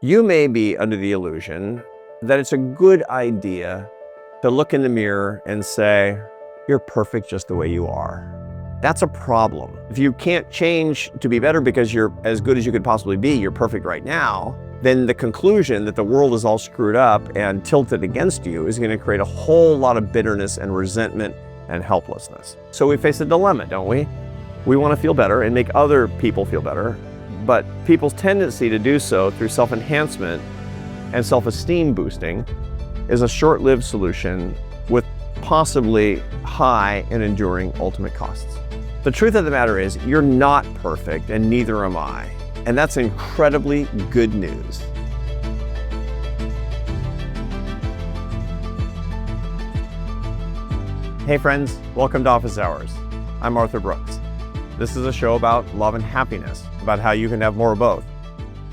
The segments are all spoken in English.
You may be under the illusion that it's a good idea to look in the mirror and say, you're perfect just the way you are. That's a problem. If you can't change to be better because you're as good as you could possibly be, you're perfect right now, then the conclusion that the world is all screwed up and tilted against you is going to create a whole lot of bitterness and resentment and helplessness. So we face a dilemma, don't we? We want to feel better and make other people feel better, but people's tendency to do so through self-enhancement and self-esteem boosting is a short-lived solution with possibly high and enduring ultimate costs. The truth of the matter is, you're not perfect, and neither am I. And that's incredibly good news. Hey friends, welcome to Office Hours. I'm Arthur Brooks. This is a show about love and happiness, about how you can have more of both.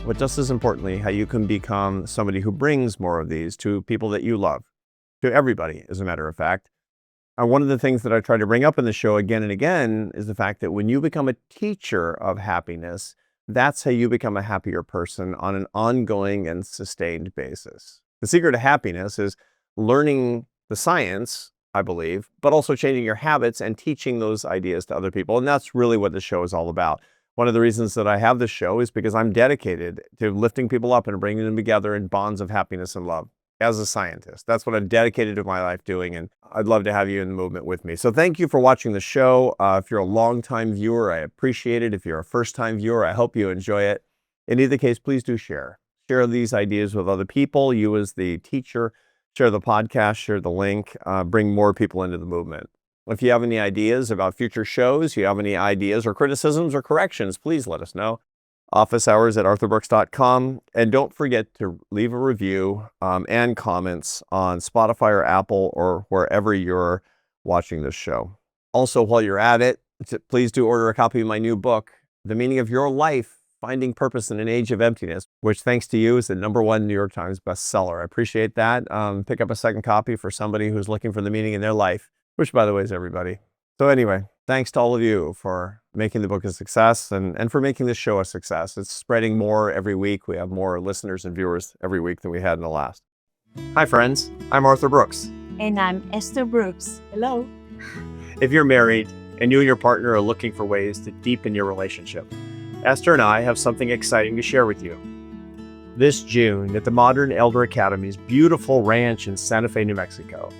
But just as importantly, how you can become somebody who brings more of these to people that you love, to everybody, as a matter of fact. One of the things that I try to bring up in the show again and again is the fact that when you become a teacher of happiness, that's how you become a happier person on an ongoing and sustained basis. The secret to happiness is learning the science, I believe, but also changing your habits and teaching those ideas to other people. And that's really what the show is all about. One of the reasons that I have this show is because I'm dedicated to lifting people up and bringing them together in bonds of happiness and love. As a scientist, that's what I've dedicated to my life doing, and I'd love to have you in the movement with me. So thank you for watching the show. If you're a long-time viewer, I appreciate it. If you're a first-time viewer, I hope you enjoy it. In either case, please do share. Share these ideas with other people. You as the teacher, share the podcast, share the link, bring more people into the movement. If you have any ideas about future shows, you have any ideas or criticisms or corrections, please let us know. officehours@arthurbrooks.com. And don't forget to leave a review and comments on Spotify or Apple or wherever you're watching this show. Also, while you're at it, please do order a copy of my new book, The Meaning of Your Life, Finding Purpose in an Age of Emptiness, which thanks to you is the #1 New York Times bestseller. I appreciate that. Pick up a second copy for somebody who's looking for the meaning in their life, which by the way is everybody. So anyway, thanks to all of you for making the book a success and for making this show a success. It's spreading more every week. We have more listeners and viewers every week than we had in the last. Hi friends, I'm Arthur Brooks. And I'm Esther Brooks. Hello. If you're married and you and your partner are looking for ways to deepen your relationship, Esther and I have something exciting to share with you. This June at the Modern Elder Academy's beautiful ranch in Santa Fe, New Mexico,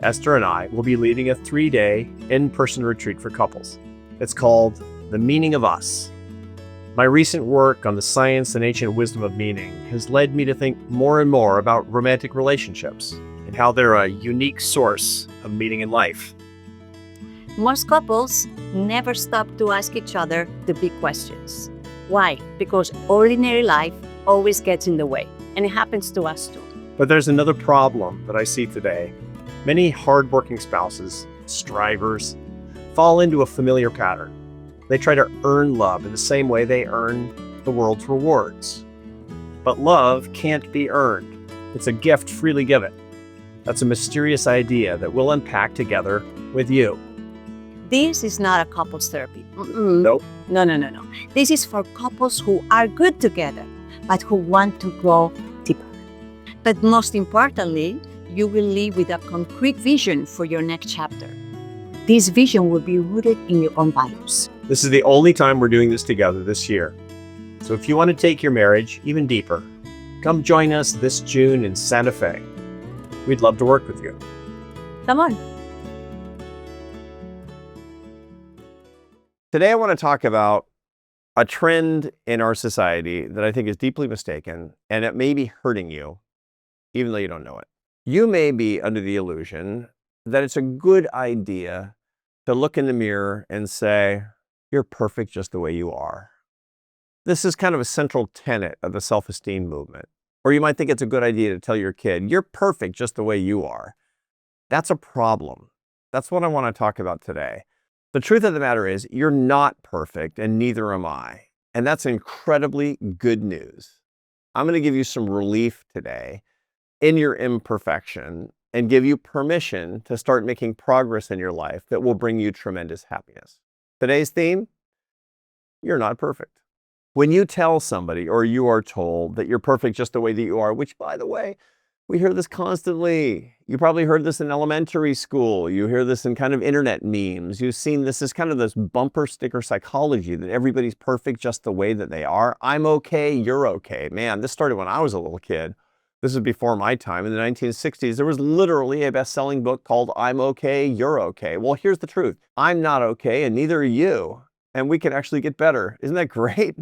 Esther and I will be leading a 3-day in-person retreat for couples. It's called The Meaning of Us. My recent work on the science and ancient wisdom of meaning has led me to think more and more about romantic relationships and how they're a unique source of meaning in life. Most couples never stop to ask each other the big questions. Why? Because ordinary life always gets in the way, and it happens to us too. But there's another problem that I see today. Many hardworking spouses, strivers, fall into a familiar pattern. They try to earn love in the same way they earn the world's rewards. But love can't be earned. It's a gift freely given. That's a mysterious idea that we'll unpack together with you. This is not a couples therapy. Nope. No. This is for couples who are good together, but who want to go deeper. But most importantly, you will live with a concrete vision for your next chapter. This vision will be rooted in your own values. This is the only time we're doing this together this year. So if you want to take your marriage even deeper, come join us this June in Santa Fe. We'd love to work with you. Come on. Today I want to talk about a trend in our society that I think is deeply mistaken, and it may be hurting you, even though you don't know it. You may be under the illusion that it's a good idea to look in the mirror and say, you're perfect just the way you are. This is kind of a central tenet of the self-esteem movement. Or you might think it's a good idea to tell your kid, you're perfect just the way you are. That's a problem. That's what I want to talk about today. The truth of the matter is, you're not perfect, and neither am I. And that's incredibly good news. I'm going to give you some relief today in your imperfection and give you permission to start making progress in your life that will bring you tremendous happiness. Today's theme, you're not perfect. When you tell somebody or you are told that you're perfect just the way that you are, which by the way, we hear this constantly. You probably heard this in elementary school. You hear this in kind of internet memes. You've seen this as kind of this bumper sticker psychology that everybody's perfect just the way that they are. I'm okay, you're okay. Man, this started when I was a little kid. This is before my time. In the 1960s, there was literally a best-selling book called I'm okay, you're okay. Well, here's the truth. I'm not okay, and neither are you. And we can actually get better. Isn't that great?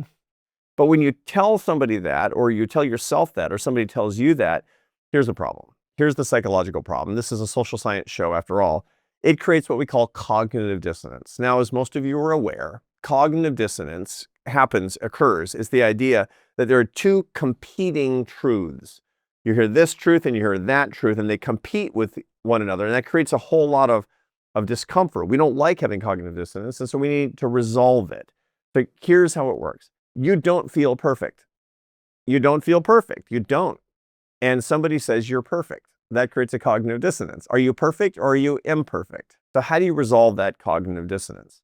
But when you tell somebody that, or you tell yourself that, or somebody tells you that, here's the problem. Here's the psychological problem. This is a social science show after all. It creates what we call cognitive dissonance. Now, as most of you are aware, cognitive dissonance occurs. It's the idea that there are two competing truths. You hear this truth and you hear that truth, and they compete with one another. And that creates a whole lot of discomfort. We don't like having cognitive dissonance, and so we need to resolve it. So here's how it works. You don't feel perfect. You don't feel perfect. You don't. And somebody says you're perfect. That creates a cognitive dissonance. Are you perfect or are you imperfect? So how do you resolve that cognitive dissonance?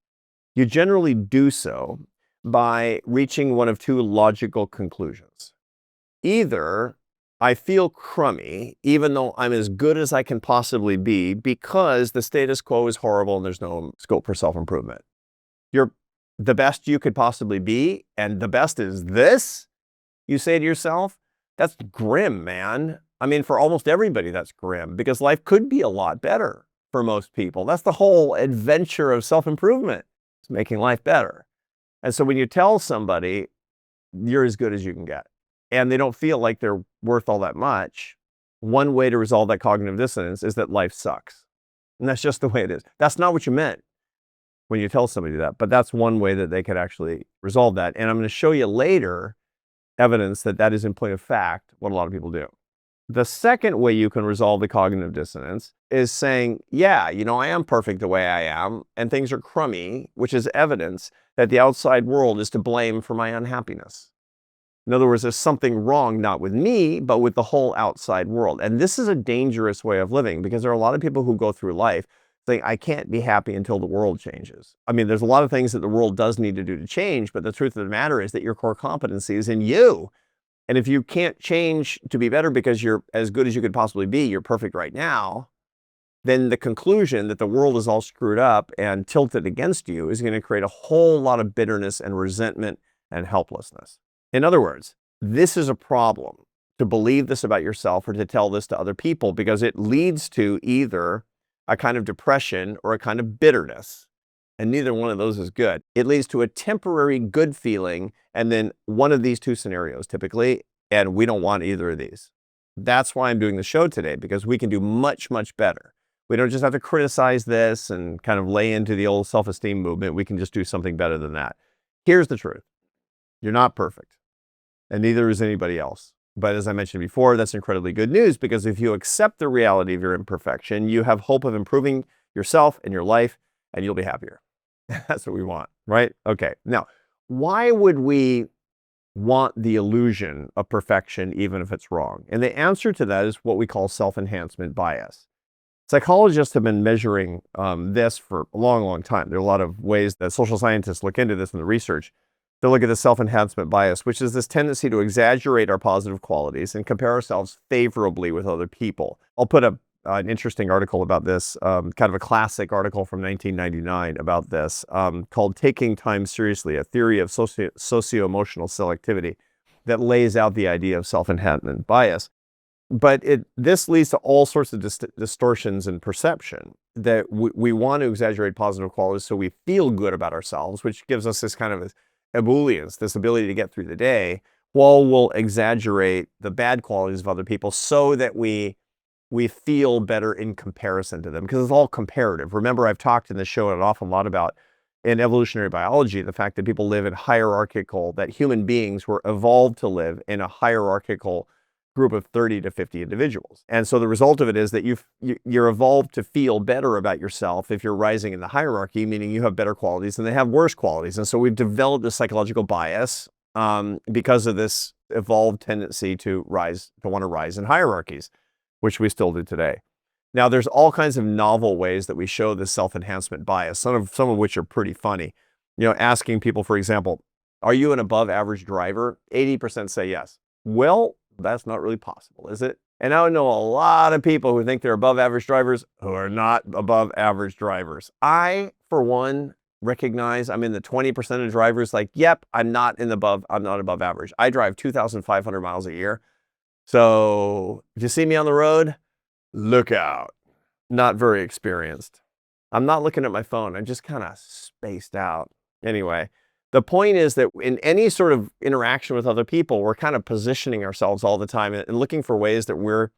You generally do so by reaching one of two logical conclusions. Either I feel crummy, even though I'm as good as I can possibly be, because the status quo is horrible and there's no scope for self-improvement. You're the best you could possibly be, and the best is this, you say to yourself. That's grim, man. I mean, for almost everybody, that's grim, because life could be a lot better for most people. That's the whole adventure of self-improvement, is making life better. And so when you tell somebody you're as good as you can get, and they don't feel like they're worth all that much, one way to resolve that cognitive dissonance is that life sucks. And that's just the way it is. That's not what you meant when you tell somebody that, but that's one way that they could actually resolve that. And I'm going to show you later evidence that that is, in point of fact, what a lot of people do. The second way you can resolve the cognitive dissonance is saying, yeah, I am perfect the way I am, and things are crummy, which is evidence that the outside world is to blame for my unhappiness. In other words, there's something wrong, not with me, but with the whole outside world. And this is a dangerous way of living, because there are a lot of people who go through life saying, I can't be happy until the world changes. I mean, there's a lot of things that the world does need to do to change, but the truth of the matter is that your core competency is in you. And if you can't change to be better because you're as good as you could possibly be, you're perfect right now, then the conclusion that the world is all screwed up and tilted against you is going to create a whole lot of bitterness and resentment and helplessness. In other words, this is a problem, to believe this about yourself or to tell this to other people, because it leads to either a kind of depression or a kind of bitterness. And neither one of those is good. It leads to a temporary good feeling, and then one of these two scenarios typically, and we don't want either of these. That's why I'm doing the show today, because we can do much, much better. We don't just have to criticize this and kind of lay into the old self-esteem movement. We can just do something better than that. Here's the truth. You're not perfect, and neither is anybody else. But as I mentioned before, that's incredibly good news, because if you accept the reality of your imperfection, you have hope of improving yourself and your life, and you'll be happier. That's what we want, right? Okay. Now, why would we want the illusion of perfection even if it's wrong? And the answer to that is what we call self-enhancement bias. Psychologists have been measuring this for a long, long time. There are a lot of ways that social scientists look into this in the research. They look at the self-enhancement bias, which is this tendency to exaggerate our positive qualities and compare ourselves favorably with other people. I'll put an interesting article about this, kind of a classic article from 1999 about this, called Taking Time Seriously, a Theory of Socio-Emotional Selectivity, that lays out the idea of self-enhancement bias. But this leads to all sorts of distortions in perception, that we want to exaggerate positive qualities so we feel good about ourselves, which gives us this kind of ebullience, this ability to get through the day, while we'll exaggerate the bad qualities of other people so that we feel better in comparison to them, because it's all comparative. Remember, I've talked in the show an awful lot about, in evolutionary biology, the fact that people live in that human beings were evolved to live in a hierarchical group of 30 to 50 individuals. And so the result of it is that you're evolved to feel better about yourself if you're rising in the hierarchy, meaning you have better qualities and they have worse qualities. And so we've developed this psychological bias because of this evolved tendency to want to rise in hierarchies, which we still do today. Now, there's all kinds of novel ways that we show this self-enhancement bias, some of which are pretty funny. Asking people, for example, Are you an above average driver? 80% say yes. Well, that's not really possible, is it? And I know a lot of people who think they're above average drivers who are not above average drivers. I, for one, recognize I'm in the 20% of drivers like, yep, I'm not above average. I drive 2,500 miles a year. So if you see me on the road, look out. Not very experienced. I'm not looking at my phone. I'm just kind of spaced out. Anyway, the point is that in any sort of interaction with other people, we're kind of positioning ourselves all the time and looking for ways that we're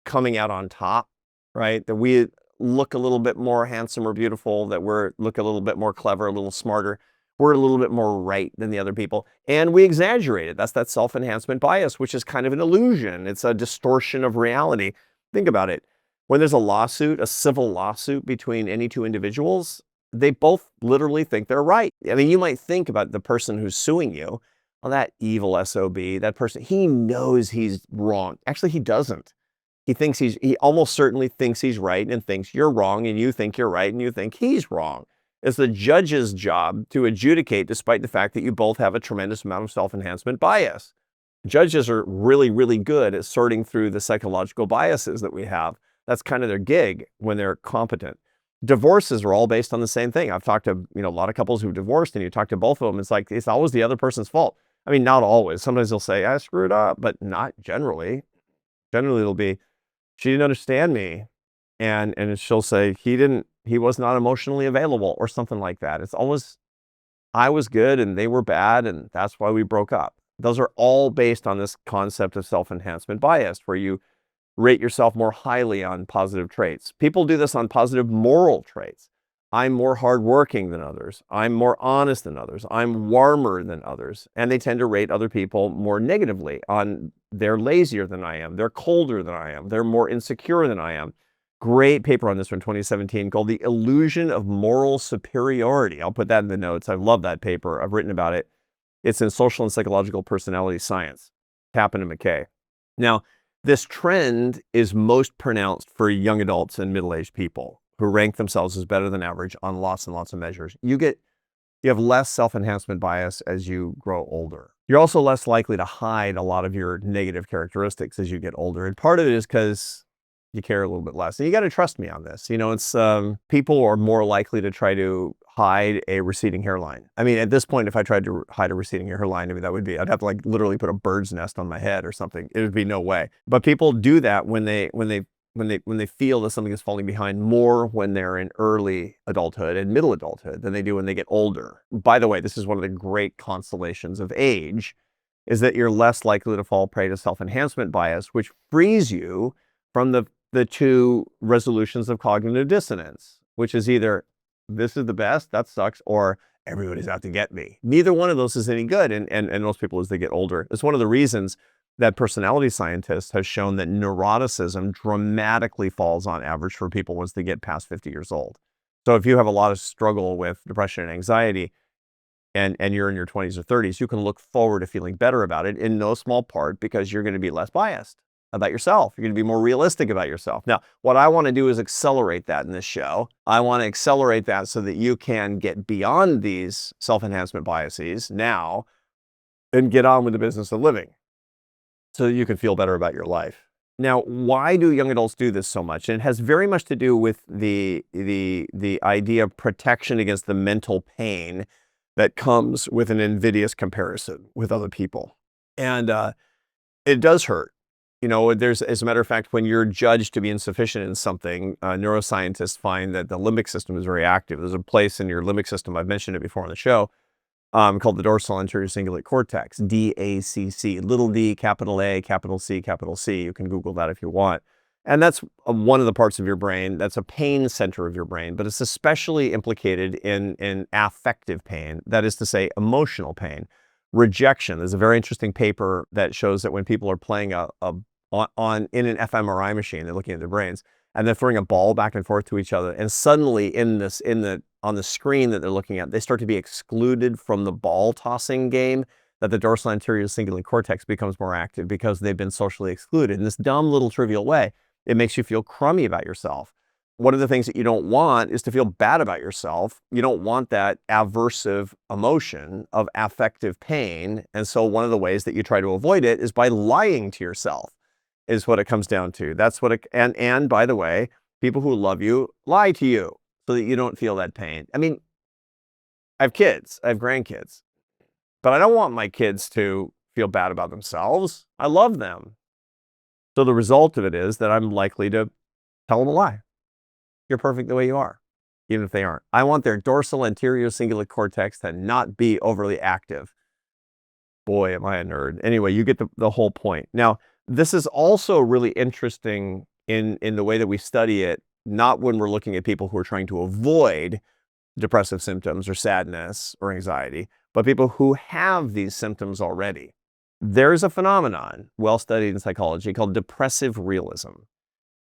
coming out on top, right? That we look a little bit more handsome or beautiful, that we look a little bit more clever, a little smarter. We're a little bit more right than the other people. And we exaggerate it. That's that self-enhancement bias, which is kind of an illusion. It's a distortion of reality. Think about it. When there's a lawsuit, a civil lawsuit between any two individuals, they both literally think they're right. I mean, you might think about the person who's suing you, well, that evil SOB, that person, he knows he's wrong. Actually, he doesn't. He almost certainly thinks he's right and thinks you're wrong, and you think you're right and you think he's wrong. It's the judge's job to adjudicate, despite the fact that you both have a tremendous amount of self-enhancement bias. Judges are really, really good at sorting through the psychological biases that we have. That's kind of their gig when they're competent. Divorces are all based on the same thing. I've talked to a lot of couples who've divorced, and you talk to both of them, it's like it's always the other person's fault. I mean, not always. Sometimes they'll say, I screwed up, but not generally. Generally, it'll be, she didn't understand me. And she'll say, he was not emotionally available or something like that. It's always, I was good and they were bad, and that's why we broke up. Those are all based on this concept of self-enhancement bias, where you rate yourself more highly on positive traits. People do this on positive moral traits. I'm more hardworking than others. I'm more honest than others. I'm warmer than others. And they tend to rate other people more negatively on they're lazier than I am. They're colder than I am. They're more insecure than I am. Great paper on this from 2017 called The Illusion of Moral Superiority. I'll put that in the notes. I love that paper. I've written about it. It's in Social and Psychological Personality Science, Tappan and McKay. Now, this trend is most pronounced for young adults and middle-aged people who rank themselves as better than average on lots and lots of measures. You have less self-enhancement bias as you grow older. You're also less likely to hide a lot of your negative characteristics as you get older. And part of it is because you care a little bit less. And you got to trust me on this. It's people are more likely to try to hide a receding hairline. I mean, at this point, if I tried to hide a receding hairline, I mean, I'd have to literally put a bird's nest on my head or something. It would be no way. But people do that when they feel that something is falling behind, more when they're in early adulthood and middle adulthood than they do when they get older. By the way, this is one of the great consolations of age, is that you're less likely to fall prey to self-enhancement bias, which frees you from the two resolutions of cognitive dissonance, which is either this is the best, that sucks, or everybody's out to get me. Neither one of those is any good. And most people, as they get older, it's one of the reasons that personality scientists have shown that neuroticism dramatically falls on average for people once they get past 50 years old. So if you have a lot of struggle with depression and anxiety, and you're in your 20s or 30s, you can look forward to feeling better about it, in no small part because you're going to be less biased about yourself. You're going to be more realistic about yourself. Now, what I want to do is accelerate that in this show. I want to accelerate that so that you can get beyond these self-enhancement biases now and get on with the business of living so that you can feel better about your life. Now, why do young adults do this so much? And it has very much to do with the idea of protection against the mental pain that comes with an invidious comparison with other people. And it does hurt. As a matter of fact, when you're judged to be insufficient in something, neuroscientists find that the limbic system is very active. There's a place in your limbic system, I've mentioned it before on the show, called the dorsal anterior cingulate cortex, DACC, little d, capital A, capital C, capital C. You can Google that if you want. And that's one of the parts of your brain. That's a pain center of your brain, but it's especially implicated in affective pain, that is to say, emotional pain. Rejection. There's a very interesting paper that shows that when people are playing in an fMRI machine, they're looking at their brains, and they're throwing a ball back and forth to each other, and suddenly on the screen that they're looking at, they start to be excluded from the ball tossing game, that the dorsal anterior cingulate cortex becomes more active because they've been socially excluded. In this dumb little trivial way, it makes you feel crummy about yourself. one of the things that you don't want is to feel bad about yourself. You don't want that aversive emotion of affective pain. And so one of the ways that you try to avoid it is by lying to yourself, is what it comes down to. That's what it, and by the way, people who love you lie to you so that you don't feel that pain. I mean, I have kids, I have grandkids, but I don't want my kids to feel bad about themselves. I love them. So the result of it is that I'm likely to tell them a lie. You're perfect the way you are, even if they aren't. I want their dorsal anterior cingulate cortex to not be overly active. Boy, am I a nerd. Anyway, you get the whole point. Now, this is also really interesting in the way that we study it, not when we're looking at people who are trying to avoid depressive symptoms or sadness or anxiety, but people who have these symptoms already. There's a phenomenon well studied in psychology called depressive realism.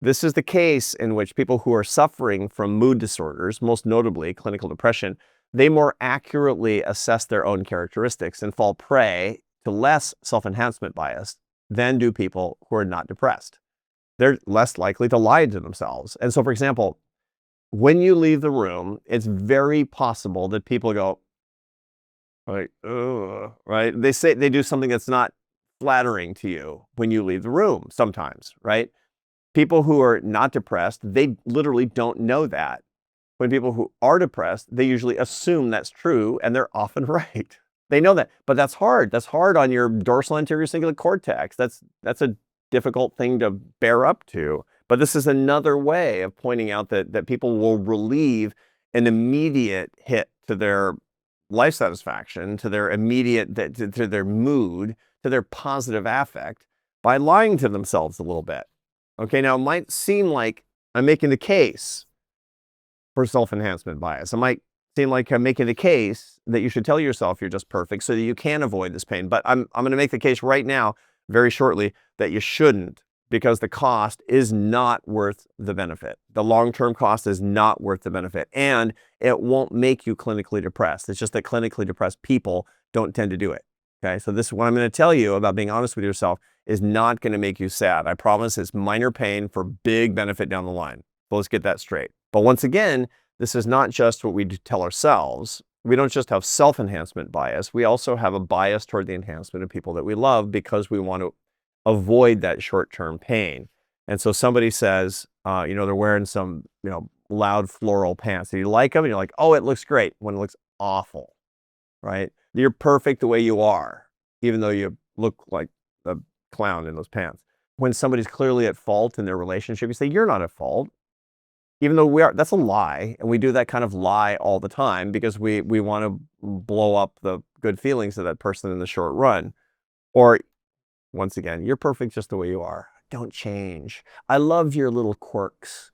This is the case in which people who are suffering from mood disorders, most notably clinical depression, they more accurately assess their own characteristics and fall prey to less self-enhancement bias than do people who are not depressed. They're less likely to lie to themselves. And so, for example, when you leave the room, it's very possible that people go, like, ugh, right? They do something that's not flattering to you when you leave the room sometimes, right? People who are not depressed, they literally don't know that. When people who are depressed, they usually assume that's true, and they're often right. They know that, but that's hard. That's hard on your dorsal anterior cingulate cortex. That's a difficult thing to bear up to. But this is another way of pointing out that people will relieve an immediate hit to their life satisfaction, to their immediate, to their mood, to their positive affect by lying to themselves a little bit. Okay, now it might seem like I'm making the case for self-enhancement bias. It might seem like I'm making the case that you should tell yourself you're just perfect so that you can avoid this pain. But I'm going to make the case right now, very shortly, that you shouldn't, because the cost is not worth the benefit. The long-term cost is not worth the benefit, and it won't make you clinically depressed. It's just that clinically depressed people don't tend to do it. Okay, so this is what I'm going to tell you about being honest with yourself is not going to make you sad. I promise it's minor pain for big benefit down the line. So let's get that straight. But once again, this is not just what we tell ourselves. We don't just have self-enhancement bias. We also have a bias toward the enhancement of people that we love because we want to avoid that short-term pain. And so somebody says, they're wearing some, loud floral pants. And you like them and you're like, oh, it looks great, when it looks awful, right? You're perfect the way you are, even though you look like a clown in those pants. When somebody's clearly at fault in their relationship, you say, you're not at fault. Even though we are, that's a lie. And we do that kind of lie all the time because we want to blow up the good feelings of that person in the short run. Or once again, you're perfect just the way you are. Don't change. I love your little quirks.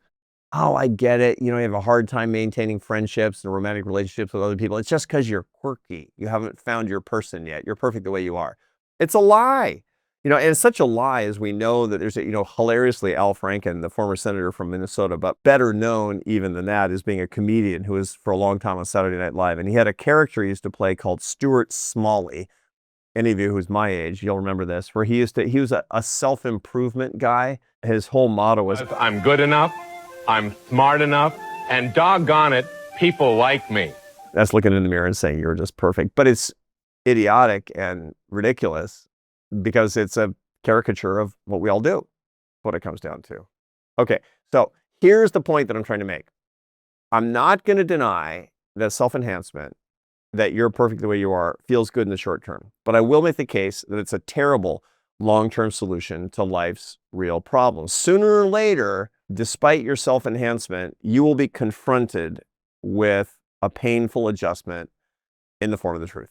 Oh, I get it. You have a hard time maintaining friendships and romantic relationships with other people. It's just because you're quirky. You haven't found your person yet. You're perfect the way you are. It's a lie. And it's such a lie as we know that there's hilariously Al Franken, the former senator from Minnesota, but better known even than that as being a comedian who was for a long time on Saturday Night Live. And he had a character he used to play called Stuart Smalley. Any of you who's my age, you'll remember this, where he was a self-improvement guy. His whole motto was, I'm good enough, I'm smart enough, and doggone it, people like me. That's looking in the mirror and saying you're just perfect. But it's idiotic and ridiculous because it's a caricature of what we all do, what it comes down to. Okay, so here's the point that I'm trying to make. I'm not going to deny that self-enhancement, that you're perfect the way you are, feels good in the short term. But I will make the case that it's a terrible long-term solution to life's real problems. Sooner or later, despite your self-enhancement, you will be confronted with a painful adjustment in the form of the truth.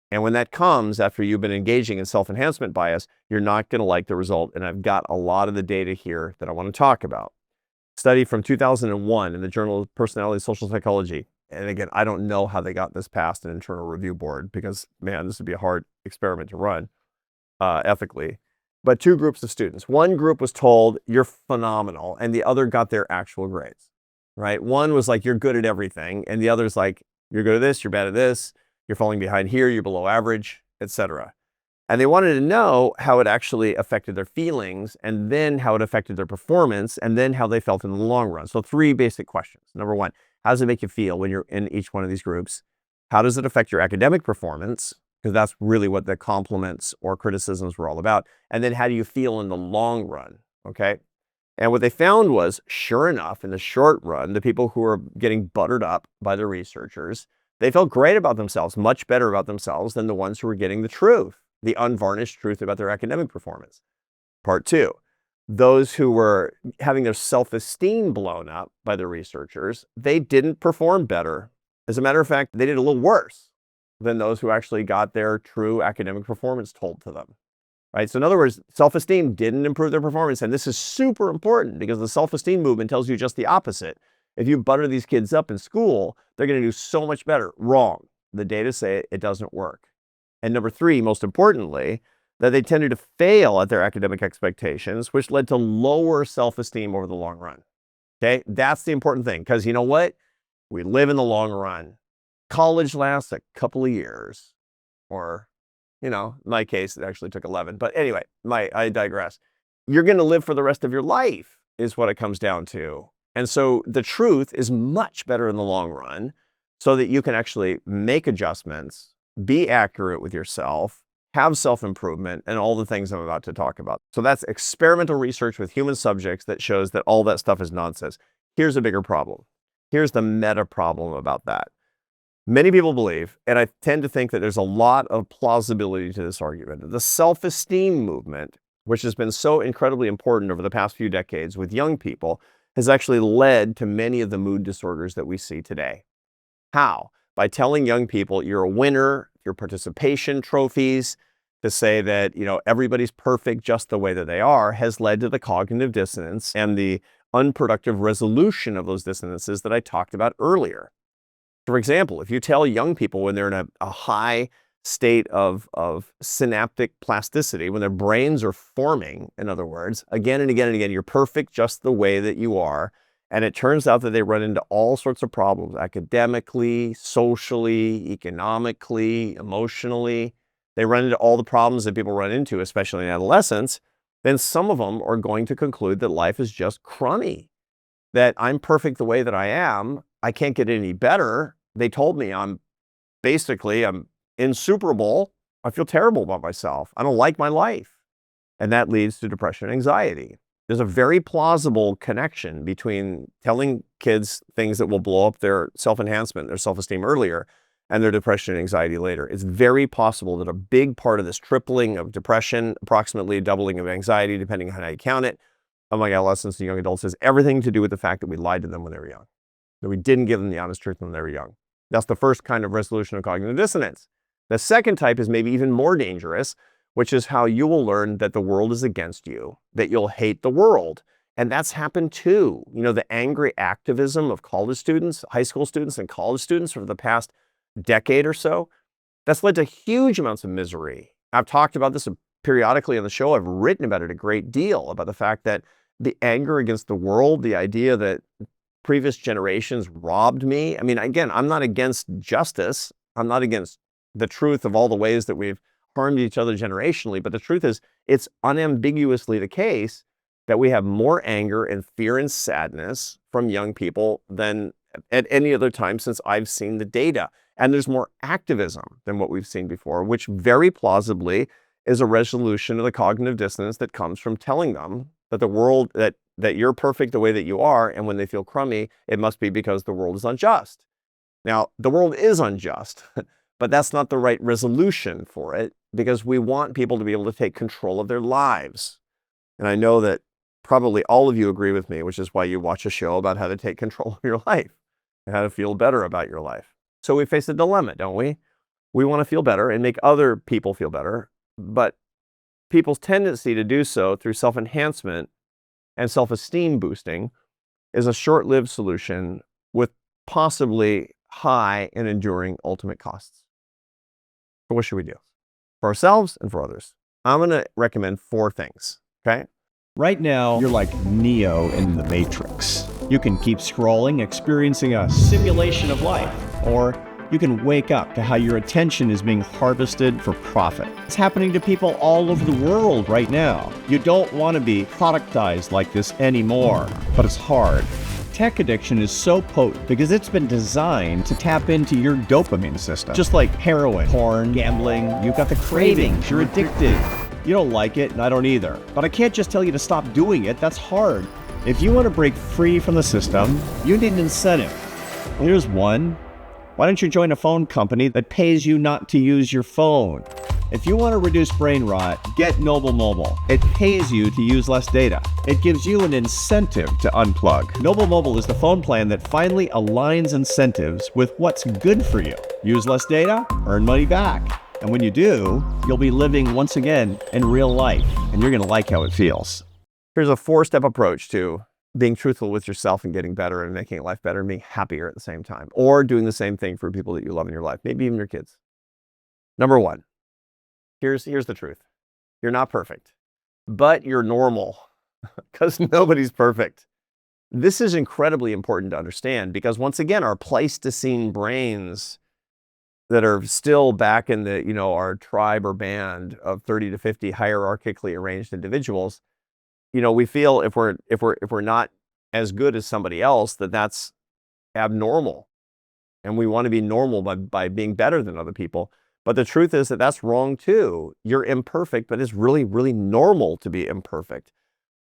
And when that comes after you've been engaging in self-enhancement bias, you're not going to like the result. And I've got a lot of the data here that I want to talk about. Study from 2001 in the Journal of Personality and Social Psychology. And again, I don't know how they got this past an internal review board because, man, this would be a hard experiment to run ethically. But two groups of students. One group was told, you're phenomenal, and the other got their actual grades, right? One was like, you're good at everything, and the other's like, you're good at this, you're bad at this, you're falling behind here, you're below average, etc. And they wanted to know how it actually affected their feelings, and then how it affected their performance, and then how they felt in the long run. So 3 basic questions. Number 1, how does it make you feel when you're in each one of these groups? How does it affect your academic performance? Because that's really what the compliments or criticisms were all about. And then how do you feel in the long run? Okay. And what they found was, sure enough, in the short run, the people who were getting buttered up by the researchers, they felt great about themselves, much better about themselves than the ones who were getting the truth, the unvarnished truth about their academic performance. Part 2, those who were having their self-esteem blown up by the researchers, they didn't perform better. As a matter of fact, they did a little worse than those who actually got their true academic performance told to them. Right? So in other words, self-esteem didn't improve their performance. And this is super important because the self-esteem movement tells you just the opposite. If you butter these kids up in school, they're going to do so much better. Wrong. The data say it doesn't work. And number 3, most importantly, that they tended to fail at their academic expectations, which led to lower self-esteem over the long run. Okay, that's the important thing, because you know what? We live in the long run. College lasts a couple of years, or, in my case, it actually took 11. But anyway, I digress. You're going to live for the rest of your life is what it comes down to. And so the truth is much better in the long run, so that you can actually make adjustments, be accurate with yourself, have self-improvement, and all the things I'm about to talk about. So that's experimental research with human subjects that shows that all that stuff is nonsense. Here's a bigger problem. Here's the meta problem about that. Many people believe, and I tend to think that there's a lot of plausibility to this argument, that the self-esteem movement, which has been so incredibly important over the past few decades with young people, has actually led to many of the mood disorders that we see today. How? By telling young people you're a winner, your participation trophies, to say that, everybody's perfect just the way that they are, has led to the cognitive dissonance and the unproductive resolution of those dissonances that I talked about earlier. For example, if you tell young people when they're in a high state of synaptic plasticity, when their brains are forming, in other words, again and again and again, you're perfect just the way that you are, and it turns out that they run into all sorts of problems academically, socially, economically, emotionally. They run into all the problems that people run into, especially in adolescence. Then some of them are going to conclude that life is just crummy, that I'm perfect the way that I am. I can't get any better. They told me I'm insuperable. I feel terrible about myself. I don't like my life. And that leads to depression and anxiety. There's a very plausible connection between telling kids things that will blow up their self-enhancement, their self-esteem earlier, and their depression and anxiety later. It's very possible that a big part of this tripling of depression, approximately a doubling of anxiety, depending on how you count it, among adolescents and young adults, has everything to do with the fact that we lied to them when they were young, that we didn't give them the honest truth when they were young. That's the first kind of resolution of cognitive dissonance. The second type is maybe even more dangerous, which is how you will learn that the world is against you, that you'll hate the world. And that's happened too. The angry activism of college students, high school students, and college students over the past decade or so, that's led to huge amounts of misery. I've talked about this periodically on the show. I've written about it a great deal, about the fact that the anger against the world, the idea that previous generations robbed me. I mean, again, I'm not against justice. I'm not against the truth of all the ways that we've harmed each other generationally. But the truth is, it's unambiguously the case that we have more anger and fear and sadness from young people than at any other time since I've seen the data. And there's more activism than what we've seen before, which very plausibly is a resolution of the cognitive dissonance that comes from telling them that the world, that you're perfect the way that you are, and when they feel crummy, it must be because the world is unjust. Now, the world is unjust, but that's not the right resolution for it, because we want people to be able to take control of their lives. And I know that probably all of you agree with me, which is why you watch a show about how to take control of your life and how to feel better about your life. So we face a dilemma, don't we? We want to feel better and make other people feel better, but people's tendency to do so through self-enhancement and self-esteem boosting is a short-lived solution with possibly high and enduring ultimate costs. So what should we do? For ourselves and for others. I'm going to recommend 4 things, okay? Right now, you're like Neo in the Matrix. You can keep scrolling, experiencing a simulation of life, or you can wake up to how your attention is being harvested for profit. It's happening to people all over the world right now. You don't want to be productized like this anymore, but it's hard. Tech addiction is so potent because it's been designed to tap into your dopamine system. Just like heroin, porn, gambling, you've got the cravings, you're addicted. You don't like it, and I don't either. But I can't just tell you to stop doing it, that's hard. If you want to break free from the system, you need an incentive. Here's one. Why don't you join a phone company that pays you not to use your phone? If you want to reduce brain rot, get Noble Mobile. It pays you to use less data. It gives you an incentive to unplug. Noble Mobile is the phone plan that finally aligns incentives with what's good for you. Use less data, earn money back. And when you do, you'll be living once again in real life, and you're going to like how it feels. Here's a 4-step approach to being truthful with yourself and getting better and making life better and being happier at the same time, or doing the same thing for people that you love in your life, maybe even your kids. Number 1. Here's the truth. You're not perfect, but you're normal because nobody's perfect. This is incredibly important to understand because once again, our Pleistocene brains that are still back in the, our tribe or band of 30 to 50 hierarchically arranged individuals, we feel if we're not as good as somebody else, that's abnormal. And we want to be normal by being better than other people. But the truth is that that's wrong too. You're imperfect, but it's really, really normal to be imperfect.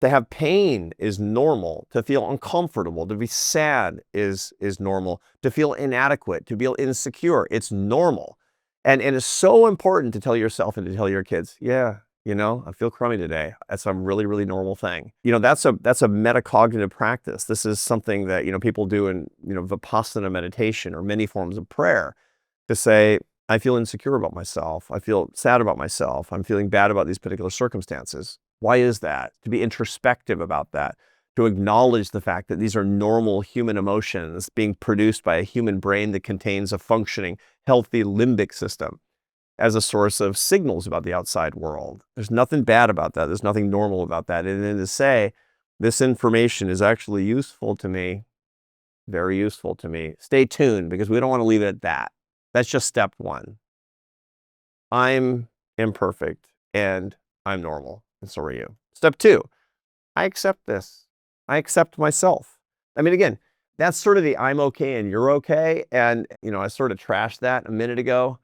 To have pain is normal. To feel uncomfortable, to be sad is normal. To feel inadequate, to feel insecure, it's normal. And it's so important to tell yourself and to tell your kids, yeah, I feel crummy today. That's a really, really normal thing. That's a metacognitive practice. This is something that, people do in, Vipassana meditation or many forms of prayer to say, I feel insecure about myself. I feel sad about myself. I'm feeling bad about these particular circumstances. Why is that? To be introspective about that, to acknowledge the fact that these are normal human emotions being produced by a human brain that contains a functioning, healthy limbic system as a source of signals about the outside world. There's nothing bad about that. There's nothing normal about that. And then to say, this information is actually useful to me, very useful to me. Stay tuned because we don't want to leave it at that. That's just step 1. I'm imperfect and I'm normal, and so are you. Step 2, I accept this. I accept myself. I mean, again, that's sort of the I'm okay and you're okay. And, I sort of trashed that a minute ago.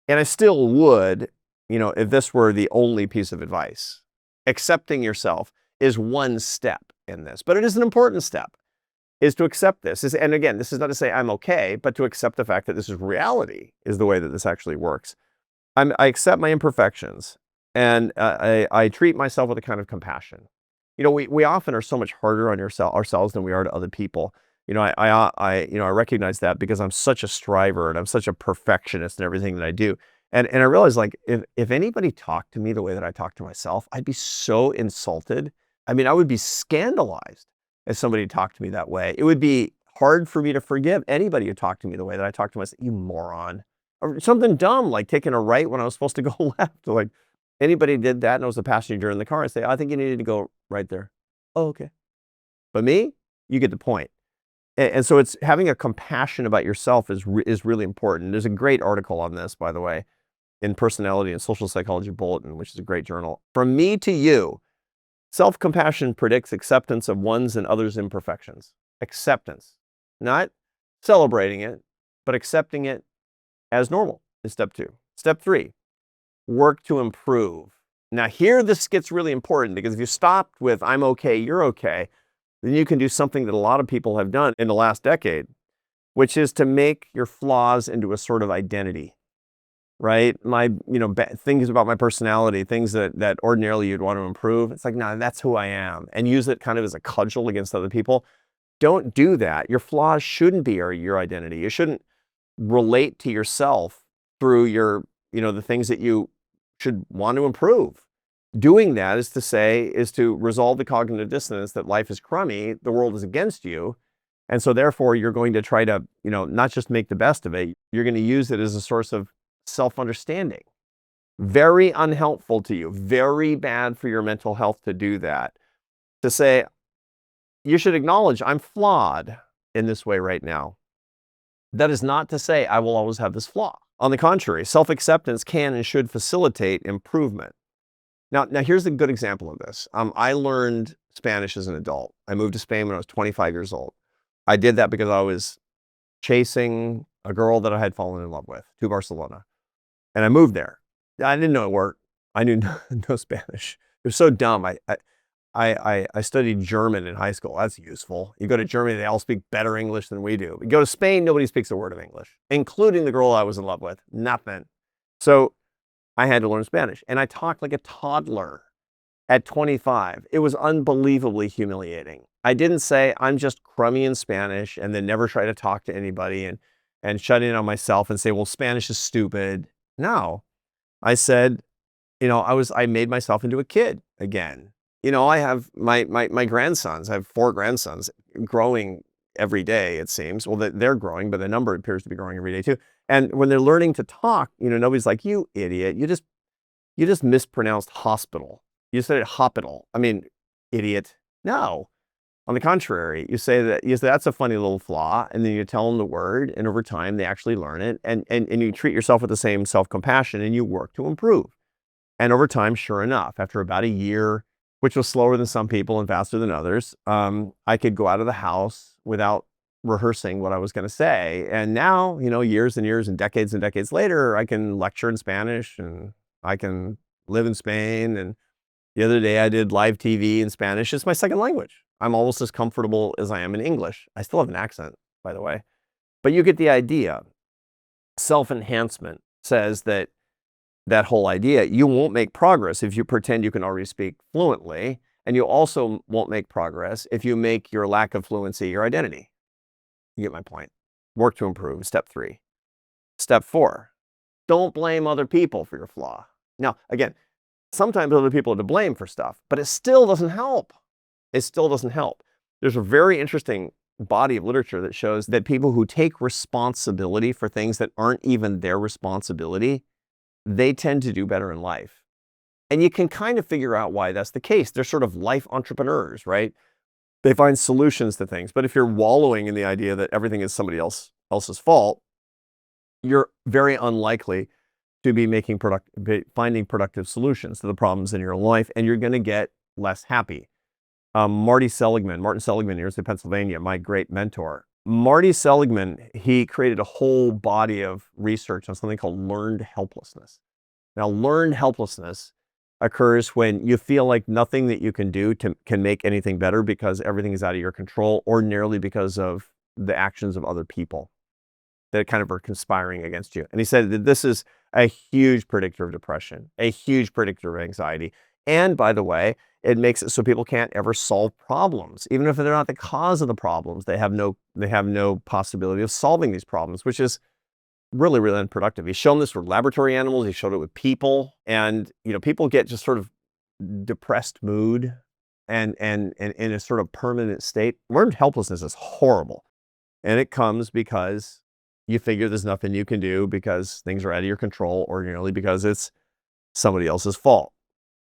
And I still would, if this were the only piece of advice. Accepting yourself is one step in this, but it is an important step, is to accept this. And again, this is not to say I'm okay, but to accept the fact that this is reality is the way that this actually works. I accept my imperfections and I treat myself with a kind of compassion. We often are so much harder on ourselves than we are to other people. I recognize that because I'm such a striver and I'm such a perfectionist in everything that I do. And I realize if anybody talked to me the way that I talk to myself, I'd be so insulted. I mean, I would be scandalized if somebody talked to me that way. It would be hard for me to forgive anybody who talked to me the way that I talk to myself. You moron. Or something dumb like taking a right when I was supposed to go left. Like anybody did that and I was a passenger in the car, I'd say, I think you needed to go right there. Oh, okay. But me, you get the point. And so it's having a compassion about yourself is really important. There's a great article on this, by the way, in Personality and Social Psychology Bulletin, which is a great journal. From me to you, self-compassion predicts acceptance of one's and others' imperfections. Acceptance. Not celebrating it, but accepting it as normal is step 2. Step 3, work to improve. Now here this gets really important because if you stopped with I'm okay, you're okay, then you can do something that a lot of people have done in the last decade, which is to make your flaws into a sort of identity, right? Things about my personality, things that ordinarily you'd want to improve. It's like, no, that's who I am, and use it kind of as a cudgel against other people. Don't do that. Your flaws shouldn't be your identity. You shouldn't relate to yourself through the things that you should want to improve. Doing that is to resolve the cognitive dissonance that life is crummy, the world is against you. And so therefore you're going to try to, not just make the best of it, you're going to use it as a source of self-understanding. Very unhelpful to you, very bad for your mental health to do that. To say, you should acknowledge I'm flawed in this way right now. That is not to say I will always have this flaw. On the contrary, self-acceptance can and should facilitate improvement. Now here's a good example of this. I learned Spanish as an adult. I moved to Spain when I was 25 years old. I did that because I was chasing a girl that I had fallen in love with to Barcelona. And I moved there. I didn't know it worked. I knew no Spanish. It was so dumb. I studied German in high school. That's useful. You go to Germany, they all speak better English than we do. You go to Spain, nobody speaks a word of English, including the girl I was in love with. Nothing. So I had to learn Spanish. And I talked like a toddler at 25. It was unbelievably humiliating. I didn't say I'm just crummy in Spanish and then never try to talk to anybody and shut in on myself and say, well, Spanish is stupid. No, I said, I made myself into a kid again. I have my grandsons. I have 4 grandsons growing every day, it seems. Well, they're growing, but the number appears to be growing every day too. And when they're learning to talk, nobody's like, you idiot. You just mispronounced hospital. You said it hospital. I mean, idiot. No. On the contrary, you say that's a funny little flaw, and then you tell them the word, and over time they actually learn it, and you treat yourself with the same self-compassion, and you work to improve. And over time, sure enough, after about a year, which was slower than some people and faster than others, I could go out of the house without rehearsing what I was going to say. And now, years and years and decades later, I can lecture in Spanish, and I can live in Spain. And the other day I did live TV in Spanish. It's my second language. I'm almost as comfortable as I am in English. I still have an accent, by the way. But you get the idea. Self-enhancement says that whole idea, you won't make progress if you pretend you can already speak fluently, and you also won't make progress if you make your lack of fluency your identity. You get my point. Work to improve, step 3. Step 4, don't blame other people for your flaw. Now, again, sometimes other people are to blame for stuff, but it still doesn't help. It still doesn't help. There's a very interesting body of literature that shows that people who take responsibility for things that aren't even their responsibility, they tend to do better in life. And you can kind of figure out why that's the case. They're sort of life entrepreneurs, right? They find solutions to things. But if you're wallowing in the idea that everything is somebody else's fault, you're very unlikely to be finding productive solutions to the problems in your life, and you're going to get less happy. Martin Seligman, University of Pennsylvania, my great mentor. Marty Seligman, he created a whole body of research on something called learned helplessness. Now, learned helplessness occurs when you feel like nothing that you can do can make anything better because everything is out of your control, ordinarily because of the actions of other people that kind of are conspiring against you. And he said that this is a huge predictor of depression, a huge predictor of anxiety. And by the way, it makes it so people can't ever solve problems. Even if they're not the cause of the problems, they have no possibility of solving these problems, which is really, really unproductive. He's shown this with laboratory animals. He showed it with people. And, people get just sort of depressed mood and in a sort of permanent state. Learned helplessness is horrible. And it comes because you figure there's nothing you can do because things are out of your control, ordinarily because it's somebody else's fault.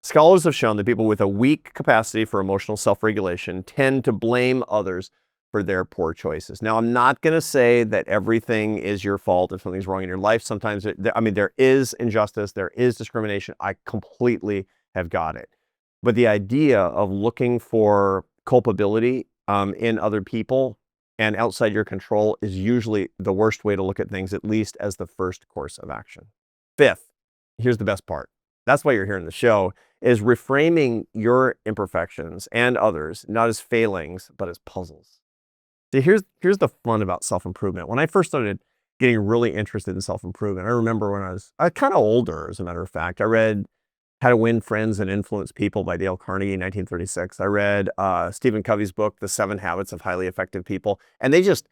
Scholars have shown that people with a weak capacity for emotional self-regulation tend to blame others for their poor choices. Now, I'm not going to say that everything is your fault if something's wrong in your life. Sometimes, there is injustice, there is discrimination. I completely have got it. But the idea of looking for culpability in other people and outside your control is usually the worst way to look at things, at least as the first course of action. 5th, here's the best part. That's why you're here in the show, is reframing your imperfections and others, not as failings, but as puzzles. See, here's the fun about self-improvement. When I first started getting really interested in self-improvement, I remember when I was kind of older, as a matter of fact, I read How to Win Friends and Influence People by Dale Carnegie in 1936. I read Stephen Covey's book, The 7 Habits of Highly Effective People, and they just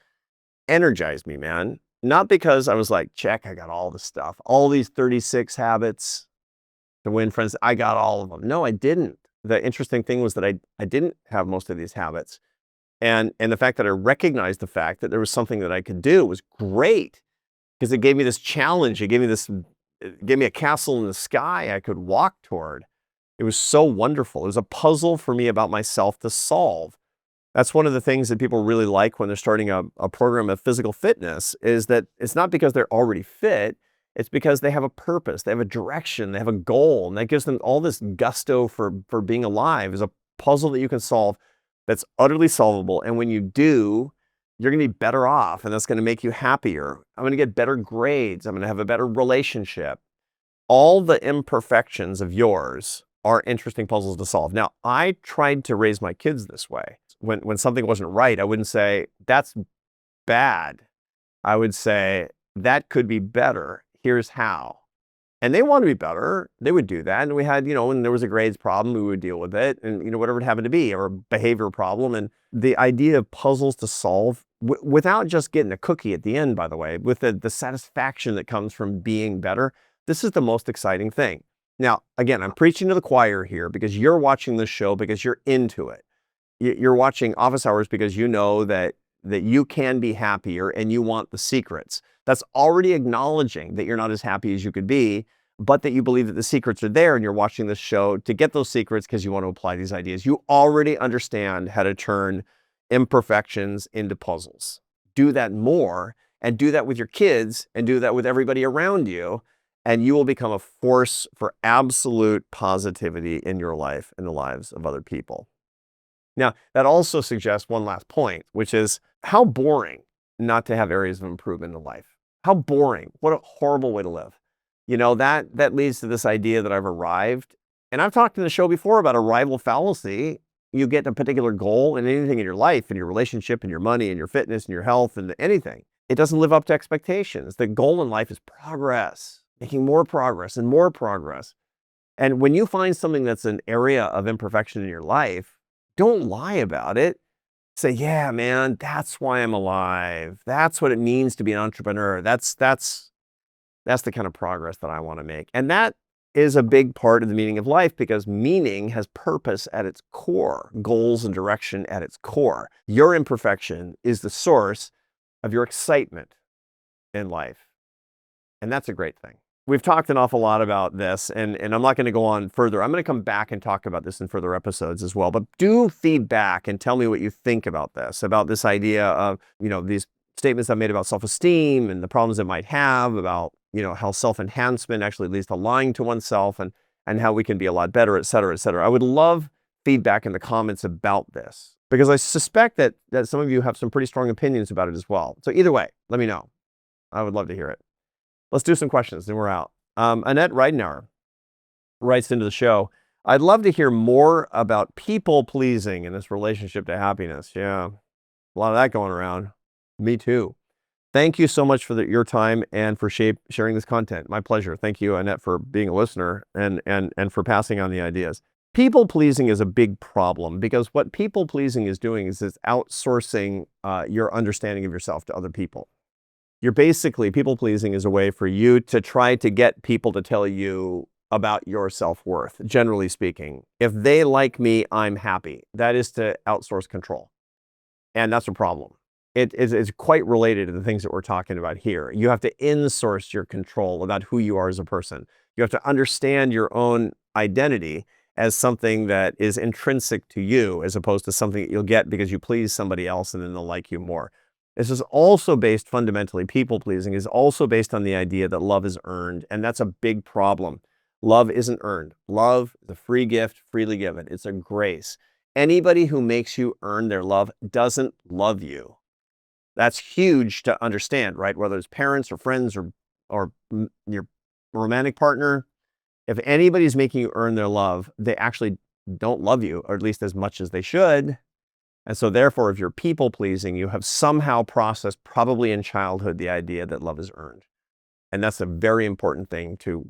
energized me, man. Not because I was like, check, I got all the stuff, all these 36 habits to win friends. I got all of them. No, I didn't. The interesting thing was that I didn't have most of these habits. And the fact that I recognized the fact that there was something that I could do was great, because it gave me this challenge. It gave me a castle in the sky I could walk toward. It was so wonderful. It was a puzzle for me about myself to solve. That's one of the things that people really like when they're starting a program of physical fitness, is that it's not because they're already fit, it's because they have a purpose, they have a direction, they have a goal, and that gives them all this gusto for being alive. Is a puzzle that you can solve that's utterly solvable. And when you do, you're going to be better off, and that's going to make you happier. I'm going to get better grades. I'm going to have a better relationship. All the imperfections of yours are interesting puzzles to solve. Now, I tried to raise my kids this way. When something wasn't right, I wouldn't say, that's bad. I would say, that could be better. Here's how. And they want to be better. They would do that. And we had, when there was a grades problem, we would deal with it. And, whatever it happened to be, or a behavior problem. And the idea of puzzles to solve without just getting a cookie at the end, by the way, with the satisfaction that comes from being better, this is the most exciting thing. Now, again, I'm preaching to the choir here because you're watching this show because you're into it. You're watching Office Hours because you know that you can be happier and you want the secrets. That's already acknowledging that you're not as happy as you could be, but that you believe that the secrets are there, and you're watching this show to get those secrets because you want to apply these ideas. You already understand how to turn imperfections into puzzles. Do that more, and do that with your kids, and do that with everybody around you, and you will become a force for absolute positivity in your life and the lives of other people. Now, that also suggests one last point, which is how boring not to have areas of improvement in life. How boring. What a horrible way to live. That leads to this idea that I've arrived. And I've talked in the show before about arrival fallacy. You get a particular goal in anything in your life, in your relationship, in your money, in your fitness, in your health, and anything. It doesn't live up to expectations. The goal in life is progress, making more progress and more progress. And when you find something that's an area of imperfection in your life, don't lie about it. Say, yeah, man, that's why I'm alive. That's what it means to be an entrepreneur. That's the kind of progress that I want to make. And that is a big part of the meaning of life, because meaning has purpose at its core, goals and direction at its core. Your imperfection is the source of your excitement in life. And that's a great thing. We've talked an awful lot about this, and I'm not going to go on further. I'm going to come back and talk about this in further episodes as well. But do feedback and tell me what you think about this idea of, these statements I've made about self-esteem and the problems it might have, about, how self-enhancement actually leads to lying to oneself, and how we can be a lot better, et cetera, et cetera. I would love feedback in the comments about this, because I suspect that some of you have some pretty strong opinions about it as well. So either way, let me know. I would love to hear it. Let's do some questions, then we're out. Annette Reidenauer writes into the show, I'd love to hear more about people-pleasing in this relationship to happiness. Yeah, a lot of that going around. Me too. Thank you so much for your time and for sharing this content. My pleasure. Thank you, Annette, for being a listener and for passing on the ideas. People-pleasing is a big problem, because what people-pleasing is doing is it's outsourcing your understanding of yourself to other people. You're basically, people-pleasing is a way for you to try to get people to tell you about your self-worth, generally speaking. If they like me, I'm happy. That is to outsource control. And that's a problem. It's quite related to the things that we're talking about here. You have to insource your control about who you are as a person. You have to understand your own identity as something that is intrinsic to you, as opposed to something that you'll get because you please somebody else and then they'll like you more. This is also based fundamentally, people-pleasing is also based on the idea that love is earned, and that's a big problem. Love isn't earned. Love is a free gift, freely given. It's a grace. Anybody who makes you earn their love doesn't love you. That's huge to understand, right? Whether it's parents or friends or your romantic partner, if anybody's making you earn their love, they actually don't love you, or at least as much as they should. And so therefore, if you're people-pleasing, you have somehow processed, probably in childhood, the idea that love is earned. And that's a very important thing to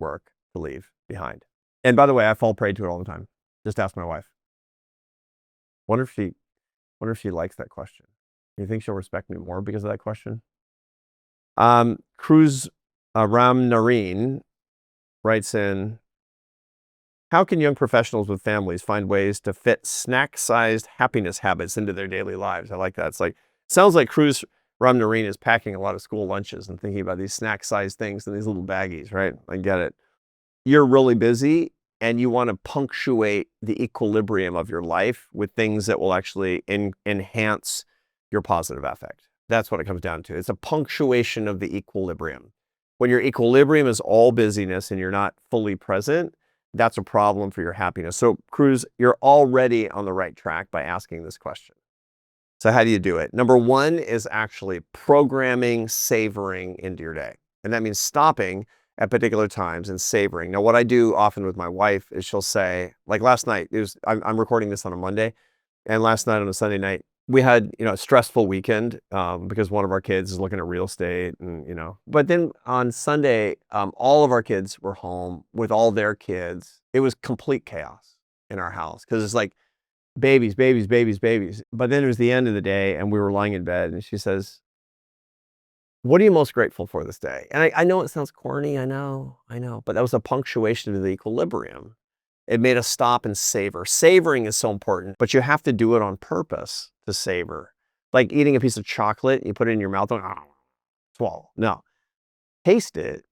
leave behind. And by the way, I fall prey to it all the time. Just ask my wife. Wonder if she likes that question. Do you think she'll respect me more because of that question? Cruz Ram Nareen writes in, how can young professionals with families find ways to fit snack-sized happiness habits into their daily lives? I like that. Sounds like Cruz Ram Nareen is packing a lot of school lunches and thinking about these snack-sized things in these little baggies, right? I get it. You're really busy. and you want to punctuate the equilibrium of your life with things that will actually enhance your positive affect. That's what it comes down to. It's a punctuation of the equilibrium. When your equilibrium is all busyness and you're not fully present, that's a problem for your happiness. So, Cruz, you're already on the right track by asking this question. So how do you do it? Number one is actually programming savoring into your day. And that means stopping at particular times and savoring. Now, what I do often with my wife is she'll say, like last night, I'm recording this on a Monday, and last night on a Sunday night, we had, a stressful weekend because one of our kids is looking at real estate and. But then on Sunday, all of our kids were home with all their kids. It was complete chaos in our house because it's like babies, babies, babies, babies. But then it was the end of the day and we were lying in bed and she says, "What are you most grateful for this day?" And I know it sounds corny. I know. But that was a punctuation of the equilibrium. It made us stop and savor. Savoring is so important, but you have to do it on purpose to savor. Like eating a piece of chocolate, you put it in your mouth, swallow. No, taste it,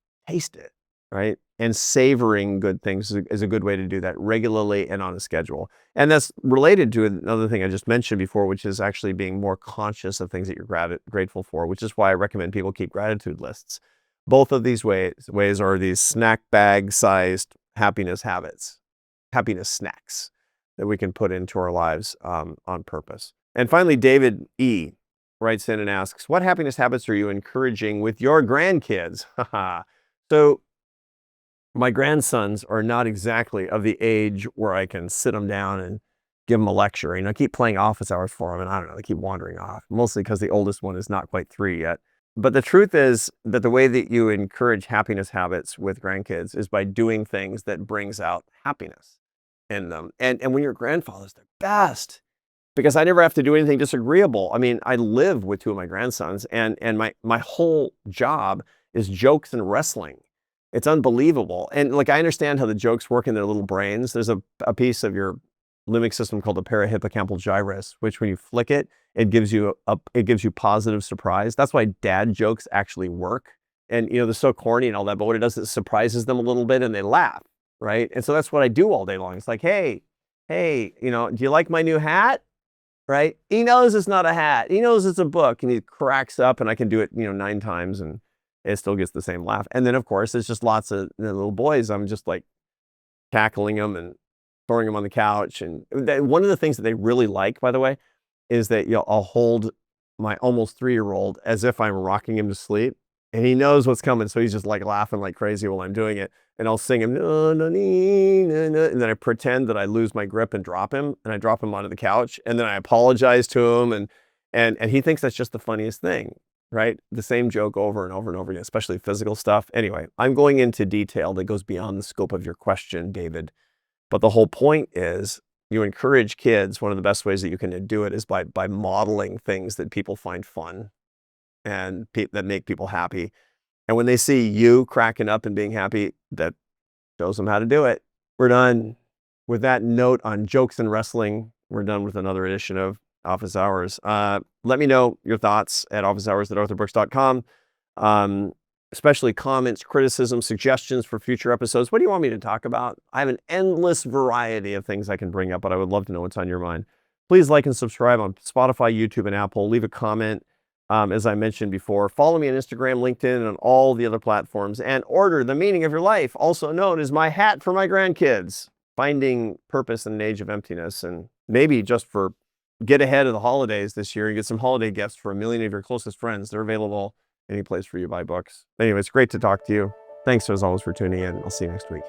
right? And savoring good things is a good way to do that regularly and on a schedule. And that's related to another thing I just mentioned before, which is actually being more conscious of things that you're grateful for, which is why I recommend people keep gratitude lists. Both of these ways are these snack bag sized happiness habits, happiness snacks that we can put into our lives on purpose. And finally, David E. writes in and asks, what happiness habits are you encouraging with your grandkids? So my grandsons are not exactly of the age where I can sit them down and give them a lecture. I keep playing office hours for them, and I don't know, they keep wandering off, mostly because the oldest one is not quite 3 yet. But the truth is that the way that you encourage happiness habits with grandkids is by doing things that brings out happiness in them. And when your grandfather's the best, because I never have to do anything disagreeable. I live with 2 of my grandsons, and my whole job is jokes and wrestling. It's unbelievable. And I understand how the jokes work in their little brains. There's a piece of your limbic system called the parahippocampal gyrus, which when you flick it, it gives you positive surprise. That's why dad jokes actually work. And they're so corny and all that, but what it does is it surprises them a little bit and they laugh, right? And so that's what I do all day long. It's like, hey, do you like my new hat? Right? He knows it's not a hat. He knows it's a book, and he cracks up, and I can do it, 9 times, and it still gets the same laugh. And then, of course, it's just lots of little boys. I'm just tackling them and throwing them on the couch. And one of the things that they really like, by the way, is that I'll hold my almost 3-year-old as if I'm rocking him to sleep, and he knows what's coming, so he's just laughing like crazy while I'm doing it. And I'll sing him, no, no, no, no, and then I pretend that I lose my grip and drop him, and I drop him onto the couch, and then I apologize to him, and he thinks that's just the funniest thing, right? The same joke over and over and over again, especially physical stuff. Anyway, I'm going into detail that goes beyond the scope of your question, David. But the whole point is you encourage kids. One of the best ways that you can do it is by modeling things that people find fun and that make people happy. And when they see you cracking up and being happy, that shows them how to do it. We're done. With that note on jokes and wrestling, we're done with another edition of Office Hours. Let me know your thoughts at officehours@arthurbrooks.com. Especially comments, criticism, suggestions for future episodes. What do you want me to talk about? I have an endless variety of things I can bring up, but I would love to know what's on your mind. Please like and subscribe on Spotify, YouTube, and Apple. Leave a comment. As I mentioned before, follow me on Instagram, LinkedIn, and on all the other platforms. And order The Meaning of Your Life, also known as my hat for my grandkids. Finding purpose in an age of emptiness. And maybe just for get ahead of the holidays this year and get some holiday gifts for 1 million of your closest friends. They're available any place for you to buy books. Anyway, it's great to talk to you. Thanks as always for tuning in. I'll see you next week.